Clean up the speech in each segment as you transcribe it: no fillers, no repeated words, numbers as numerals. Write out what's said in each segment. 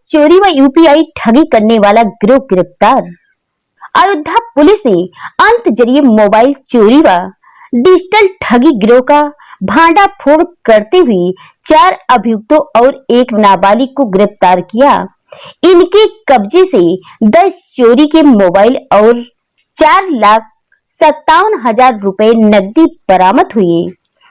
चोरी व यूपीआई ठगी करने वाला गिरोह गिरफ्तार। अयोध्या पुलिस ने अंत जरिए मोबाइल चोरी व डिजिटल ठगी गिरोह का भांडाफोड़ करते हुए 4 अभियुक्तों और एक नाबालिग को गिरफ्तार किया। इनके कब्जे से 10 चोरी के मोबाइल और 4,57,000 रुपए नकदी बरामद हुए।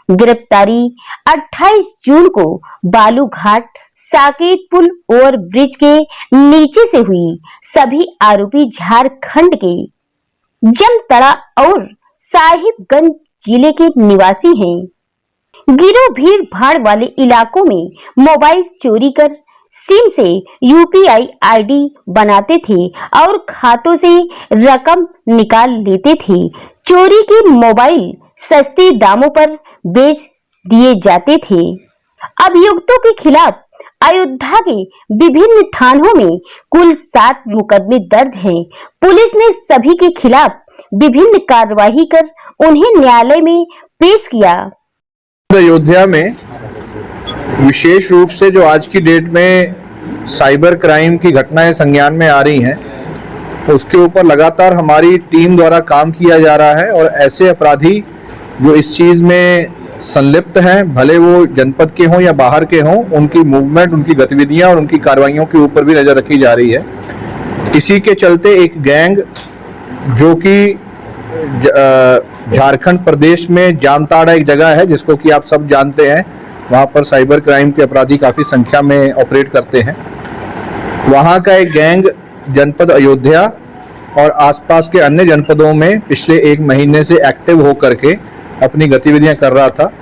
गिरफ्तारी 28 जून को बालूघाट साकेत पुल ओवरब्रिज के नीचे से हुई। सभी आरोपी झारखंड के जामताड़ा और साहिबगंज जिले के निवासी हैं। गिरोह भीड़ भाड़ वाले इलाकों में मोबाइल चोरी कर सिम से यूपीआई आईडी बनाते थे और खातों से रकम निकाल लेते थे। चोरी के मोबाइल सस्ते दामों पर बेच दिए जाते थे। अभियुक्तों के खिलाफ अयोध्या के विभिन्न थानों में कुल 7 मुकदमे दर्ज हैं। पुलिस ने सभी के खिलाफ विभिन्न कार्रवाई कर उन्हें न्यायालय में पेश किया। अयोध्या में विशेष रूप से जो आज की डेट में साइबर क्राइम की घटनाएं संज्ञान में आ रही हैं, उसके ऊपर लगातार हमारी टीम द्वारा काम किया जा रहा है और ऐसे अपराधी जो इस चीज में संलिप्त हैं, भले वो जनपद के हों या बाहर के हों, उनकी मूवमेंट, उनकी गतिविधियां और उनकी कार्रवाइयों के ऊपर भी नजर रखी जा रही है। इसी के चलते एक गैंग जो कि झारखंड प्रदेश में जामताड़ा एक जगह है जिसको कि आप सब जानते हैं, वहाँ पर साइबर क्राइम के अपराधी काफ़ी संख्या में ऑपरेट करते हैं। वहाँ का एक गैंग जनपद अयोध्या और आसपास के अन्य जनपदों में पिछले 1 महीने से एक्टिव होकर के अपनी गतिविधियां कर रहा था।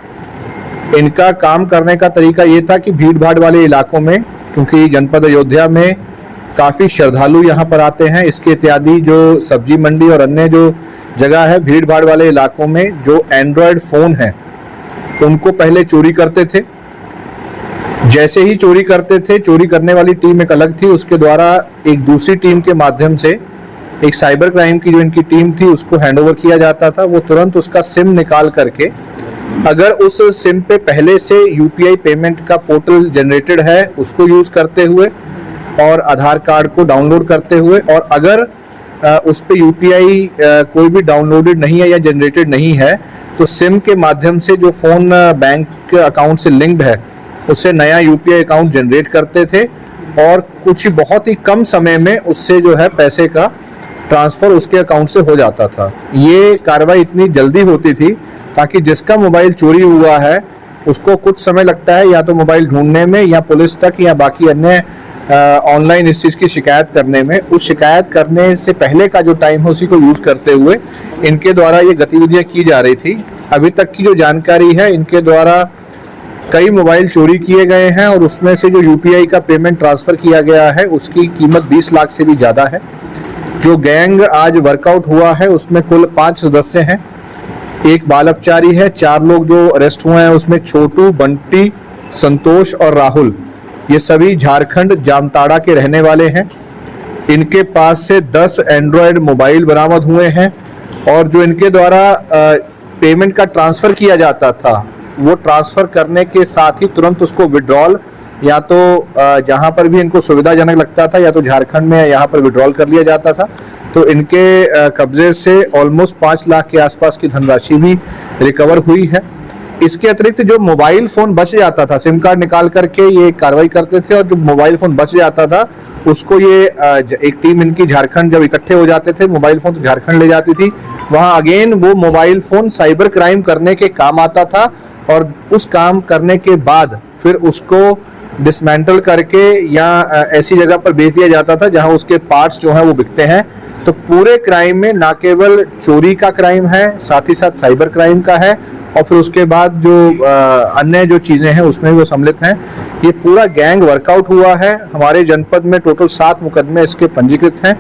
इनका काम करने का तरीका ये था कि भीड़ भाड़ वाले इलाकों में, क्योंकि जनपद अयोध्या में काफ़ी श्रद्धालु यहाँ पर आते हैं, इसके इत्यादि जो सब्जी मंडी और अन्य जो जगह है, भीड़ भाड़ वाले इलाकों में जो एंड्रॉयड फ़ोन है उनको पहले चोरी करते थे। जैसे ही चोरी करते थे, चोरी करने वाली टीम एक अलग थी, उसके द्वारा एक दूसरी टीम के माध्यम से एक साइबर क्राइम की जो इनकी टीम थी उसको हैंडओवर किया जाता था। वो तुरंत उसका सिम निकाल करके, अगर उस सिम पे पहले से यूपीआई पेमेंट का पोर्टल जनरेटेड है उसको यूज करते हुए और आधार कार्ड को डाउनलोड करते हुए, और अगर उस पे यूपीआई कोई भी डाउनलोडेड नहीं है या जनरेटेड नहीं है तो सिम के माध्यम से जो फोन बैंक अकाउंट से लिंक्ड है उससे नया यूपीआई अकाउंट जनरेट करते थे और कुछ बहुत ही कम समय में उससे जो है पैसे का ट्रांसफर उसके अकाउंट से हो जाता था। ये कार्रवाई इतनी जल्दी होती थी ताकि जिसका मोबाइल चोरी हुआ है उसको कुछ समय लगता है या तो मोबाइल ढूंढने में या पुलिस तक या बाकी अन्य ऑनलाइन इस चीज़ की शिकायत करने में। उस शिकायत करने से पहले का जो टाइम है उसी को यूज़ करते हुए इनके द्वारा ये गतिविधियां की जा रही थी। अभी तक की जो जानकारी है, इनके द्वारा कई मोबाइल चोरी किए गए हैं और उसमें से जो यूपीआई का पेमेंट ट्रांसफ़र किया गया है उसकी कीमत 20 लाख से भी ज़्यादा है। जो गैंग आज वर्कआउट हुआ है उसमें कुल 5 सदस्य हैं, एक बाल अपचारी है। 4 लोग जो अरेस्ट हुए हैं उसमें छोटू, बंटी, संतोष और राहुल, ये सभी झारखंड जामताड़ा के रहने वाले हैं। इनके पास से 10 एंड्रॉयड मोबाइल बरामद हुए हैं और जो इनके द्वारा पेमेंट का ट्रांसफ़र किया जाता था वो ट्रांसफ़र करने के साथ ही तुरंत उसको विड्रॉल या तो जहां पर भी इनको सुविधाजनक लगता था या तो झारखंड में यहाँ पर विड्रॉल कर लिया जाता था। तो इनके कब्जे से ऑलमोस्ट 5 लाख के आसपास की धनराशि भी रिकवर हुई है। इसके अतिरिक्त जो मोबाइल फ़ोन बच जाता था, सिम कार्ड निकाल करके ये कार्रवाई करते थे और जो मोबाइल फ़ोन बच जाता था उसको ये एक टीम इनकी झारखंड जब इकट्ठे हो जाते थे, मोबाइल फ़ोन तो झारखंड ले जाती थी, वहाँ अगेन वो मोबाइल फ़ोन साइबर क्राइम करने के काम आता था और उस काम करने के बाद फिर उसको डिसमेंटल करके या ऐसी जगह पर बेच दिया जाता था जहां उसके पार्ट्स जो हैं वो बिकते हैं। तो पूरे क्राइम में ना केवल चोरी का क्राइम है, साथ ही साथ साइबर क्राइम का है और फिर उसके बाद जो अन्य जो चीज़ें हैं उसमें वो सम्मिलित हैं। ये पूरा गैंग वर्कआउट हुआ है। हमारे जनपद में टोटल 7 मुकदमे इसके पंजीकृत हैं।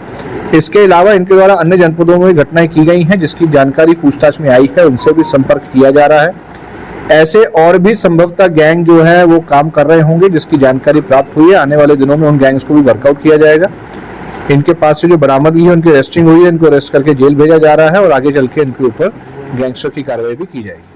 इसके अलावा इनके द्वारा अन्य जनपदों में घटनाएं की गई हैं जिसकी जानकारी पूछताछ में आई है, उनसे भी संपर्क किया जा रहा है। ऐसे और भी संभवतः गैंग जो है वो काम कर रहे होंगे जिसकी जानकारी प्राप्त हुई है। आने वाले दिनों में उन गैंग्स को भी वर्कआउट किया जाएगा। इनके पास से जो बरामदगी है उनकी अरेस्टिंग हुई है, इनको अरेस्ट करके जेल भेजा जा रहा है और आगे चल के इनके ऊपर गैंगस्टर की कार्रवाई भी की जाएगी।